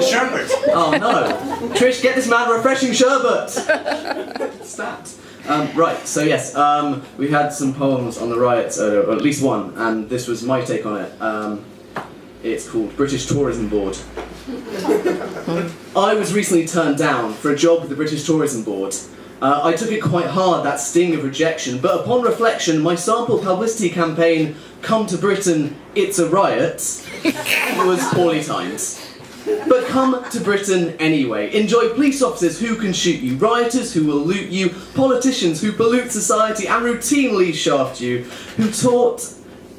want sherbet. Oh no. Trish, get this man a refreshing sherbet. Stat. Right, so yes, we had some poems on the riots earlier, or at least one, and this was my take on it. It's called British Tourism Board. I was recently turned down for a job with the British Tourism Board. I took it quite hard, that sting of rejection, but upon reflection, my sample publicity campaign, Come to Britain, It's a Riot, was poorly timed. But come to Britain anyway. Enjoy police officers who can shoot you, rioters who will loot you, politicians who pollute society and routinely shaft you, who taught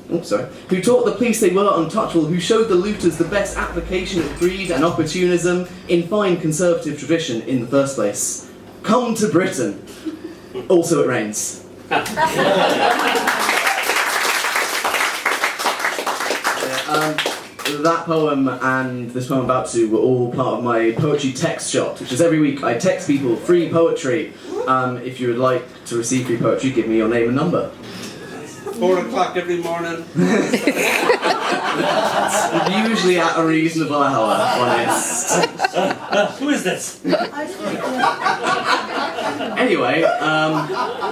the police they were untouchable, who showed the looters the best application of greed and opportunism in fine conservative tradition in the first place. Come to Britain. Also it rains. That poem and this poem I'm about to were all part of my poetry text shot, which is every week I text people free poetry. If you would like to receive free poetry, give me your name and number. 4 o'clock every morning. Usually at a reasonable hour, honest. Who is this? Anyway,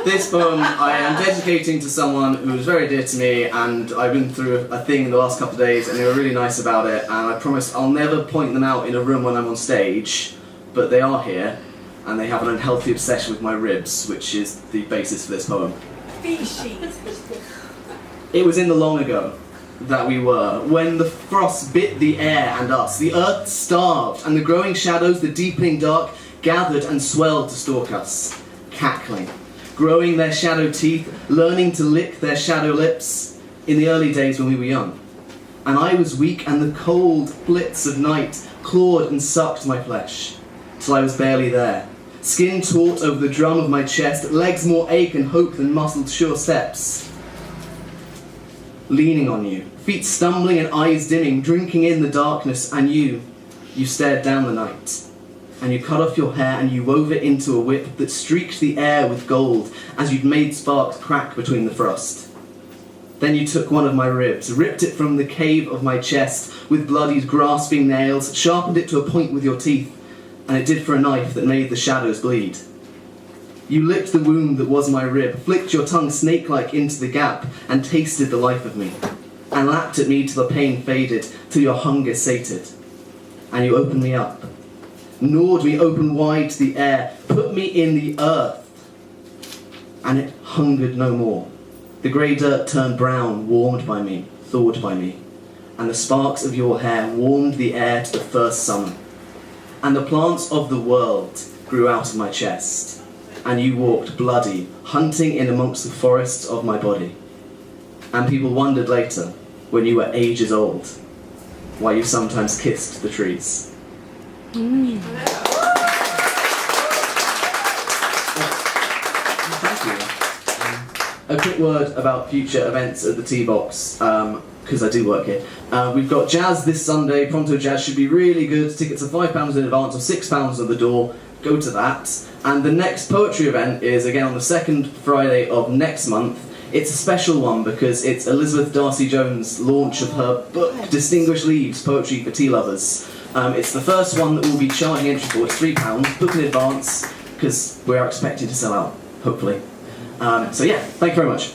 this poem I am dedicating to someone who was very dear to me, and I've been through a thing in the last couple of days, and they were really nice about it, and I promise I'll never point them out in a room when I'm on stage, but they are here, and they have an unhealthy obsession with my ribs, which is the basis for this poem. It was in the long ago that we were, when the frost bit the air and us, the earth starved, and the growing shadows, the deepening dark, gathered and swelled to stalk us, cackling, growing their shadow teeth, learning to lick their shadow lips, in the early days when we were young. And I was weak, and the cold blitz of night clawed and sucked my flesh, till I was barely there, skin taut over the drum of my chest, legs more ache and hope than muscled sure steps. Leaning on you, feet stumbling and eyes dimming, drinking in the darkness, and you stared down the night. And you cut off your hair and you wove it into a whip that streaked the air with gold as you'd made sparks crack between the frost. Then you took one of my ribs, ripped it from the cave of my chest with bloodied, grasping nails, sharpened it to a point with your teeth, and it did for a knife that made the shadows bleed. You licked the wound that was my rib, flicked your tongue snake-like into the gap, and tasted the life of me, and lapped at me till the pain faded, till your hunger sated. And you opened me up, gnawed me open wide to the air, put me in the earth, and it hungered no more. The grey dirt turned brown, warmed by me, thawed by me, and the sparks of your hair warmed the air to the first summer. And the plants of the world grew out of my chest, and you walked bloody, hunting in amongst the forests of my body. And people wondered later, when you were ages old, why you sometimes kissed the trees. Thank you. A quick word about future events at the Tea Box, because I do work here. We've got jazz this Sunday. Pronto Jazz should be really good. Tickets are £5 in advance or £6 at the door. Go to that. And the next poetry event is again on the second Friday of next month. It's a special one because it's Elizabeth Darcy Jones' launch of her book, Distinguished Leaves, Poetry for Tea Lovers. It's the first one that we'll be charging entry for. It's £3. Book in advance because we are expecting to sell out, hopefully. So yeah, thank you very much.